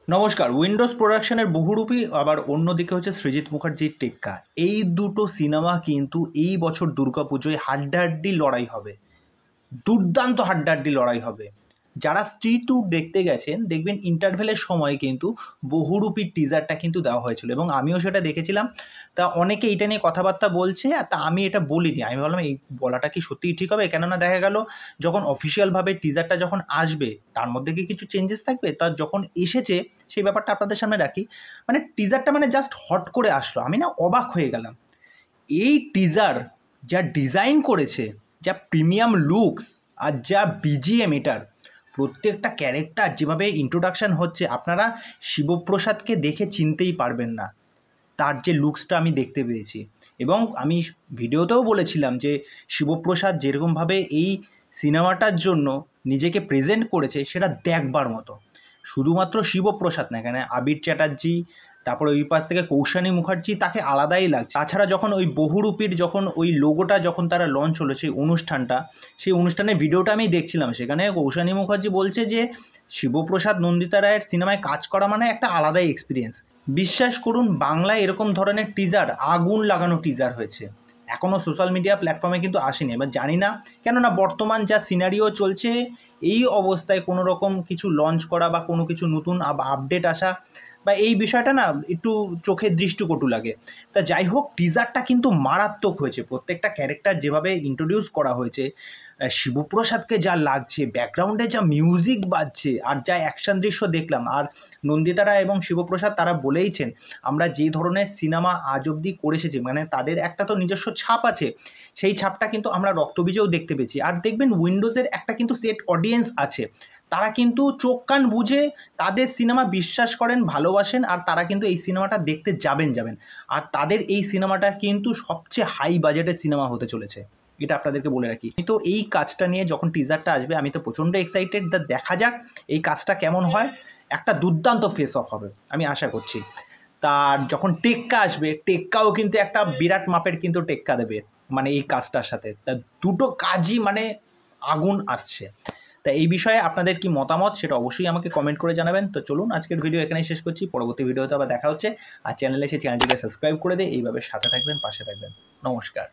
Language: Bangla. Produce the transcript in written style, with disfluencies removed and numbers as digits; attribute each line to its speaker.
Speaker 1: নমস্কার। উইন্ডোজ প্রোডাকশনের বহুরূপী, আবার অন্যদিকে হচ্ছে সৃজিত মুখার্জির টেক্কা। এই দুটো সিনেমা কিন্তু এই বছর দুর্গাপুজোয় হাড্ডাহাড্ডি লড়াই হবে। দুর্দান্ত হাড্ডাহাড্ডি লড়াই হবে। যারা স্ত্রী ট্যুর দেখতে গেছেন দেখবেন ইন্টারভেলের সময় কিন্তু বহুরূপীর টিজারটা কিন্তু দেওয়া হয়েছিল এবং আমিও সেটা দেখেছিলাম। তা অনেকে এটা নিয়ে কথাবার্তা বলছে, তা আমি এটা বলিনি। আমি ভাবলাম এই বলাটা কি সত্যিই ঠিক হবে? কেননা দেখা গেল যখন অফিসিয়ালভাবে টিজারটা যখন আসবে তার মধ্যে কি কিছু চেঞ্জেস থাকবে? তা যখন এসেছে সেই ব্যাপারটা আপনাদের সামনে রাখি। মানে টিজারটা মানে জাস্ট হট করে আসলো। আমি না অবাক হয়ে গেলাম। এই টিজার যা ডিজাইন করেছে, যা প্রিমিয়াম লুকস আর যা বিজিএম এটার, প্রত্যেকটা ক্যারেক্টার যেভাবে ইন্ট্রোডাকশন হচ্ছে, আপনারা শিবপ্রসাদকে দেখে চিনতেই পারবেন না। তার যে লুকসটা আমি দেখতে পেয়েছি, এবং আমি ভিডিওতেও বলেছিলাম যে শিবপ্রসাদ যেরকমভাবে এই সিনেমাটার জন্য নিজেকে প্রেজেন্ট করেছে সেটা দেখবার মতো। শুধুমাত্র শিবপ্রসাদ না, এখানে আবির চ্যাটার্জি, তারপরে ওই পাশ থেকে কৌশানী মুখার্জি, তাকে আলাদাই লাগছে। তাছাড়া যখন ওই বহুরূপীর যখন ওই লোগোটা যখন তারা লঞ্চ হলো সেই অনুষ্ঠানটা, সেই অনুষ্ঠানের ভিডিওটা আমি দেখছিলাম, সেখানে কৌশানী মুখার্জি বলছে যে শিবপ্রসাদ নন্দিতা রায়ের সিনেমায় কাজ করা মানে একটা আলাদাই এক্সপিরিয়েন্স। বিশ্বাস করুন, বাংলায় এরকম ধরনের টিজার, আগুন লাগানো টিজার হয়েছে, এখনও সোশ্যাল মিডিয়া প্ল্যাটফর্মে কিন্তু আসেনি। এবার জানি না, কেননা বর্তমান যা সিনারিও চলছে, এই অবস্থায় কোনো রকম কিছু লঞ্চ করা বা কোনো কিছু নতুন আপডেট আসা বা এই বিষয়টা না একটু চোখের দৃষ্টিকটু লাগে। তা যাই হোক, টিজারটা কিন্তু মারাত্মক হয়েছে। প্রত্যেকটা ক্যারেক্টার যেভাবে ইন্ট্রোডিউস করা হয়েছে, শিবপ্রসাদকে যা লাগছে, ব্যাকগ্রাউন্ডে যা মিউজিক বাজছে, আর যা অ্যাকশন দৃশ্য দেখলাম, আর নন্দিতারা এবং শিবপ্রসাদ তারা বলেইছেন আমরা যে ধরনের সিনেমা আজ অবধি করে এসেছি, মানে তাদের একটা তো নিজস্ব ছাপ আছে, সেই ছাপটা কিন্তু আমরা রক্তবীজেও দেখতে পেয়েছি। আর দেখবেন উইন্ডোজের একটা কিন্তু সেট অডিয়েন্স আছে, তারা কিন্তু চোখ কান বুঝে তাদের সিনেমা বিশ্বাস করেন, ভালোবাসেন, আর তারা কিন্তু এই সিনেমাটা দেখতে যাবেন। আর তাদের এই সিনেমাটা কিন্তু সবচেয়ে হাই বাজেটের সিনেমা হতে চলেছে, এটা আপনাদেরকে বলে রাখি। তো এই কাজটা নিয়ে যখন টিজারটা আসবে আমি তো প্রচণ্ড এক্সাইটেড। দেখা যাক এই কাজটা কেমন হয়। একটা দুর্দান্ত ফেস অফ হবে আমি আশা করছি। তার যখন টেক্কা আসবে, টেক্কাও কিন্তু একটা বিরাট মাপের কিন্তু টেক্কা দেবে, মানে এই কাজটার সাথে। তা দুটো কাজই মানে আগুন আসছে। তা এই বিষয়ে আপনাদের কি মতামত সেটা অবশ্যই আমাকে কমেন্ট করে জানাবেন। তো চলুন আজকের ভিডিও এখানেই শেষ করছি, পরবর্তী ভিডিওতে আবার দেখা হচ্ছে। আর চ্যানেলে এসে চ্যানেলটিকে সাবস্ক্রাইব করে দিয়ে এইভাবে সাথে থাকবেন, পাশে থাকবেন। নমস্কার।